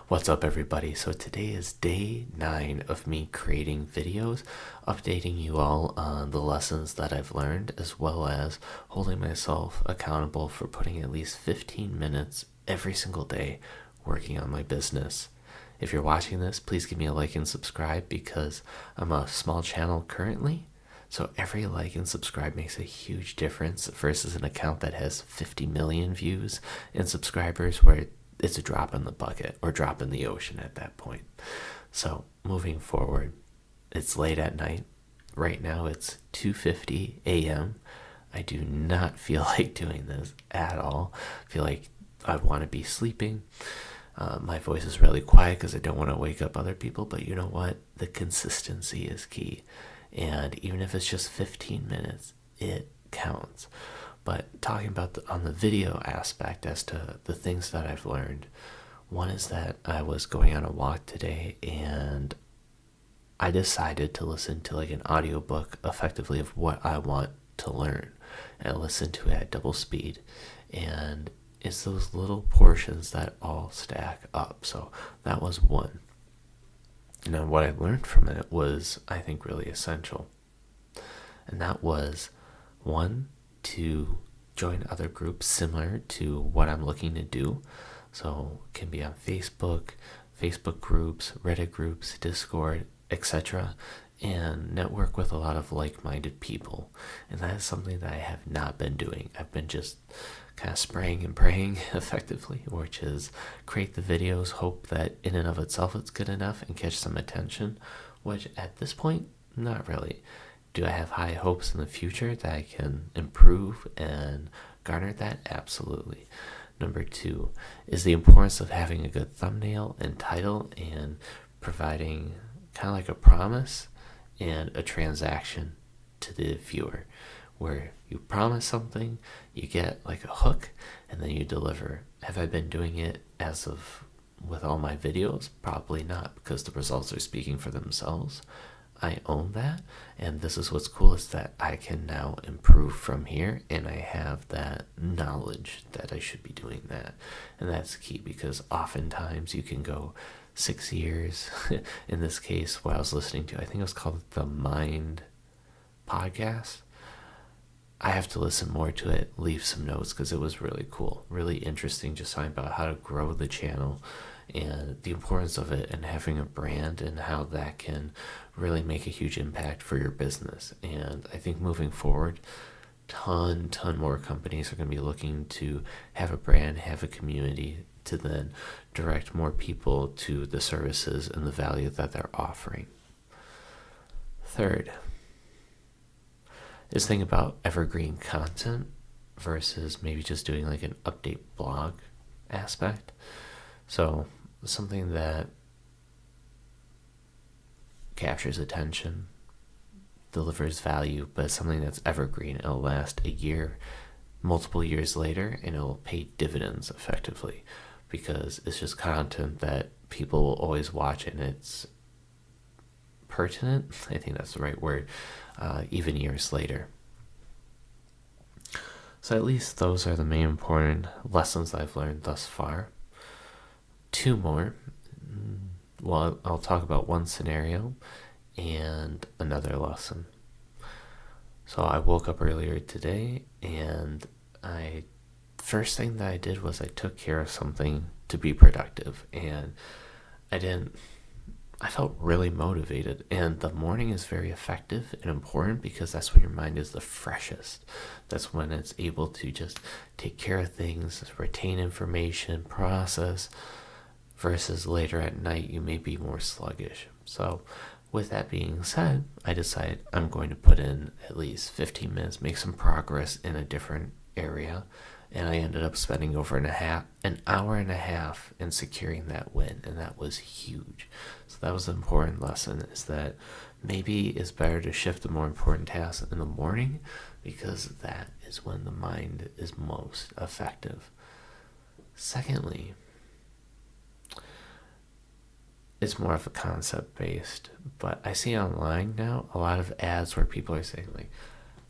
What's up, everybody? So today is day 9 of me creating videos, updating you all on the lessons that I've learned, as well as holding myself accountable for putting at least 15 minutes every single day working on my business. If you're watching this, please give me a like and subscribe because I'm a small channel currently. So every like and subscribe makes a huge difference versus an account that has 50 million views and subscribers where it's a drop in the bucket or drop in the ocean at that point. So moving forward, it's late at night. Right now it's 2:50 a.m. I do not feel like doing this at all. I feel like I want to be sleeping. My voice is really quiet because I don't want to wake up other people, but you know what? The consistency is key. And even if it's just 15 minutes, it counts. But talking about on the video aspect as to the things that I've learned, one is that I was going on a walk today and I decided to listen to like an audiobook effectively of what I want to learn. And I listened to it at double speed, and it's those little portions that all stack up. So that was one. Now what I learned from it was, I think, really essential. And that was, one, to join other groups similar to what I'm looking to do. So it can be on Facebook groups, Reddit groups, Discord, etc. And network with a lot of like-minded people. And that is something that I have not been doing. I've been just kind of spraying and praying effectively, which is create the videos, hope that in and of itself it's good enough and catch some attention, which at this point, not really. Do I have high hopes in the future that I can improve and garner that? Absolutely. Number 2 is the importance of having a good thumbnail and title and providing kind of like a promise and a transaction to the viewer, where you promise something, you get like a hook, and then you deliver. Have I been doing it as of with all my videos? Probably not, because the results are speaking for themselves. I own that, and this is what's cool, is that I can now improve from here, and I have that knowledge that I should be doing that. And that's key, because oftentimes you can go 6 years. In this case, what I was listening to, I think it was called the Mind podcast. I have to listen more to it, leave some notes, because it was really cool, really interesting, just talking about how to grow the channel and the importance of it and having a brand and how that can really make a huge impact for your business. And I think moving forward, ton more companies are going to be looking to have a brand, have a community to then direct more people to the services and the value that they're offering. Third is think about evergreen content versus maybe just doing like an update blog aspect. So something that captures attention, delivers value, but something that's evergreen. It'll last a year, multiple years later, and it'll pay dividends effectively, because it's just content that people will always watch, and it's pertinent, I think that's the right word, even years later. So at least those are the main important lessons I've learned thus far. 2 more. Well, I'll talk about one scenario and another lesson. So I woke up earlier today, and first thing that I did was I took care of something to be productive, and I felt really motivated. And the morning is very effective and important because that's when your mind is the freshest. That's when it's able to just take care of things, retain information, process, versus later at night you may be more sluggish. So with that being said, I decided I'm going to put in at least 15 minutes, make some progress in a different area, and I ended up spending over an hour and a half in securing that win, and that was huge. So that was an important lesson, is that maybe it's better to shift the more important tasks in the morning, because that is when the mind is most effective. Secondly, it's more of a concept based, but I see online now a lot of ads where people are saying like,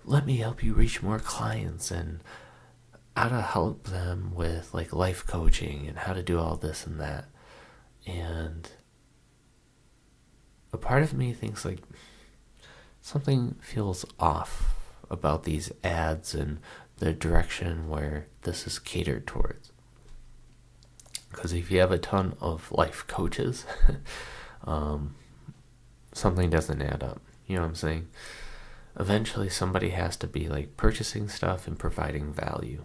let me help you reach more clients, and how to help them with like life coaching and how to do all this and that. And a part of me thinks like something feels off about these ads and the direction where this is catered towards. Because if you have a ton of life coaches, something doesn't add up. You know what I'm saying? Eventually somebody has to be like purchasing stuff and providing value.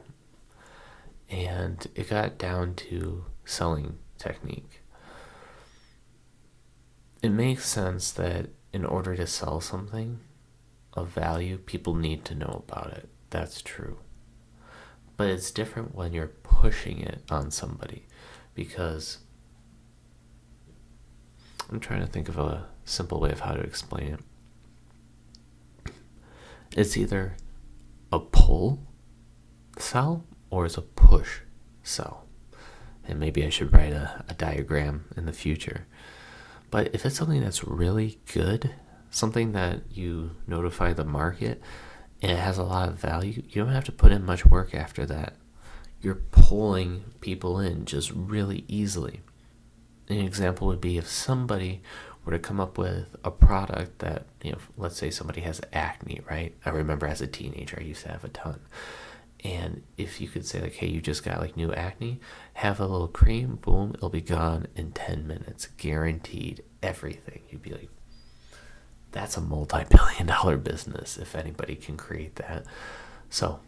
And it got down to selling technique. It makes sense that in order to sell something of value, people need to know about it. That's true. But it's different when you're pushing it on somebody, because I'm trying to think of a simple way of how to explain it. It's either a pull sell or it's a push sell. And maybe I should write a diagram in the future. But if it's something that's really good, something that you notify the market and it has a lot of value, you don't have to put in much work after that. You're pulling people in just really easily. An example would be if somebody were to come up with a product that, let's say somebody has acne, right? I remember as a teenager, I used to have a ton. And if you could say like, hey, you just got like new acne, have a little cream, boom, it'll be gone in 10 minutes, guaranteed, everything. You'd be like, that's a multi-billion-dollar business if anybody can create that. So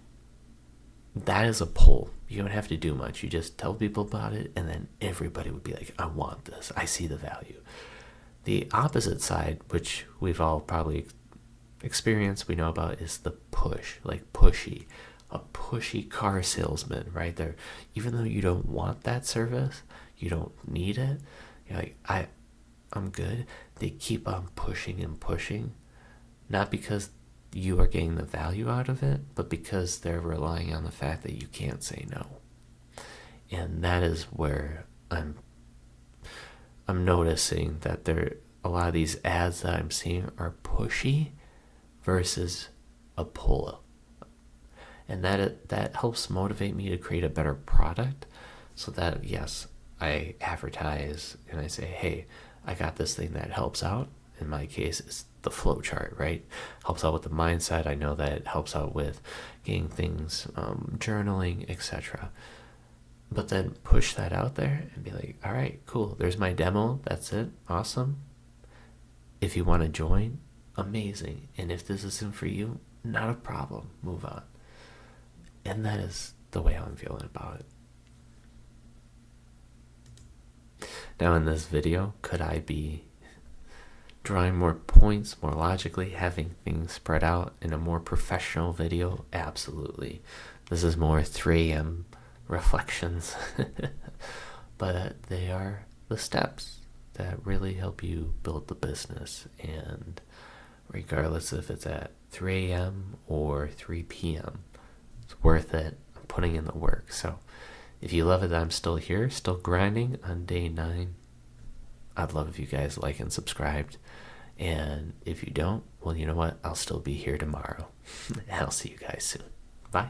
that is a pull. You don't have to do much. You just tell people about it, and then everybody would be like, I want this. I see the value. The opposite side, which we've all probably experienced, we know about, is the push, like pushy. A pushy car salesman, right there. Even though you don't want that service, you don't need it, you're like, I'm good. They keep on pushing and pushing, not because you are getting the value out of it, but because they're relying on the fact that you can't say no. And that is where I'm noticing that a lot of these ads that I'm seeing are pushy versus a pull. And that helps motivate me to create a better product, so that, yes, I advertise and I say, hey, I got this thing that helps out. In my case, it's the flow chart, right? Helps out with the mindset. I know that it helps out with getting things, journaling, etc. But then push that out there and be like, all right, cool. There's my demo. That's it. Awesome. If you want to join, amazing. And if this isn't for you, not a problem. Move on. And that is the way I'm feeling about it. Now in this video, could I be drawing more points, more logically, having things spread out in a more professional video? Absolutely. This is more 3 a.m. reflections. But they are the steps that really help you build the business. And regardless if it's at 3 a.m. or 3 p.m., it's worth it. I'm putting in the work. So if you love it that I'm still here, still grinding on day 9, I'd love if you guys like and subscribed. And if you don't, well, you know what? I'll still be here tomorrow. And I'll see you guys soon. Bye.